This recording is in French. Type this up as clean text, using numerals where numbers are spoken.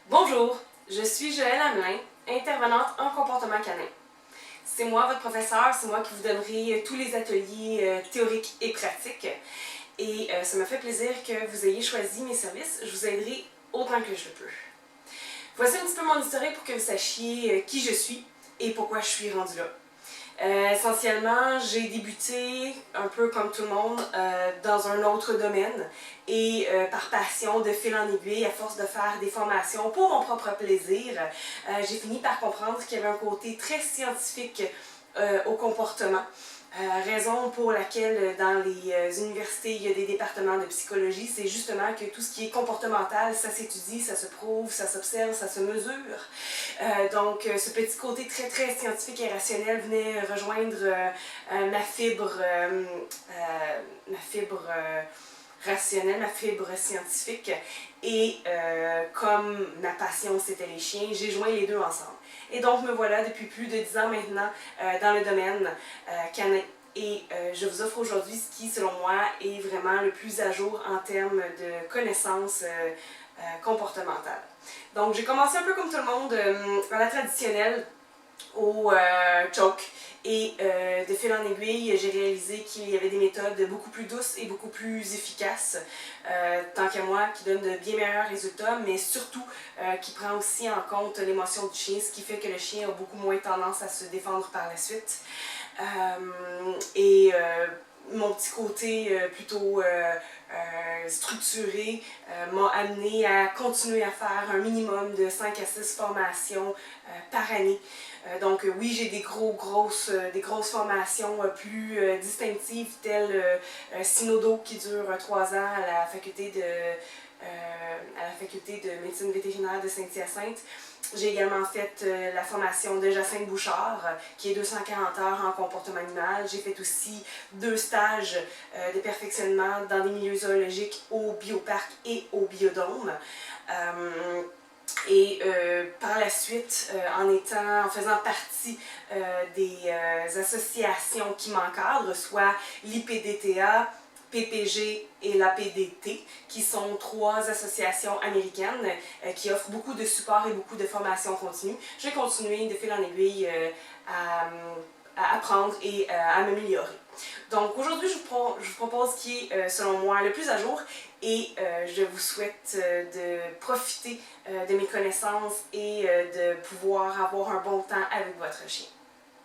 Bonjour, je suis Joëlle Hamelin, intervenante en comportement canin. C'est moi votre professeur, c'est moi qui vous donnerai tous les ateliers théoriques et pratiques. Et ça me fait plaisir que vous ayez choisi mes services, je vous aiderai autant que je le peux. Voici un petit peu mon historique pour que vous sachiez qui je suis et pourquoi je suis rendue là. Essentiellement, j'ai débuté un peu comme tout le monde dans un autre domaine et par passion, de fil en aiguille, à force de faire des formations pour mon propre plaisir, j'ai fini par comprendre qu'il y avait un côté très scientifique au comportement. Raison pour laquelle dans les universités, il y a des départements de psychologie, c'est justement que tout ce qui est comportemental, ça s'étudie, ça se prouve, ça s'observe, ça se mesure. Donc, ce petit côté très, très scientifique et rationnel venait rejoindre ma fibre rationnelle, ma fibre scientifique. Et comme ma passion, c'était les chiens, j'ai joint les deux ensemble. Et donc, me voilà depuis plus de 10 ans maintenant dans le domaine canin. Et je vous offre aujourd'hui ce qui, selon moi, est vraiment le plus à jour en termes de connaissances comportementales. Donc, j'ai commencé un peu comme tout le monde à la traditionnelle, au choke. Et de fil en aiguille, j'ai réalisé qu'il y avait des méthodes beaucoup plus douces et beaucoup plus efficaces, tant qu'à moi, qui donnent de bien meilleurs résultats, mais surtout qui prend aussi en compte l'émotion du chien, ce qui fait que le chien a beaucoup moins tendance à se défendre par la suite. Mon petit côté plutôt structuré m'a amené à continuer à faire un minimum de 5 à 6 formations par année. Donc oui, j'ai des grosses formations plus distinctives, telles Synodo qui dure 3 ans à la faculté de médecine vétérinaire de Saint-Hyacinthe. J'ai également fait la formation de Jacinthe Bouchard, qui est 240 heures en comportement animal. J'ai fait aussi 2 stages de perfectionnement dans des milieux zoologiques au bioparc et au biodôme. Par la suite, en faisant partie des associations qui m'encadrent, soit l'IPDTA, PPG et l'APDT, qui sont 3 associations américaines qui offrent beaucoup de support et beaucoup de formation continue. Je vais continuer de fil en aiguille à apprendre et à m'améliorer. Donc aujourd'hui, je vous propose ce qui est, selon moi, le plus à jour et je vous souhaite de profiter de mes connaissances et de pouvoir avoir un bon temps avec votre chien.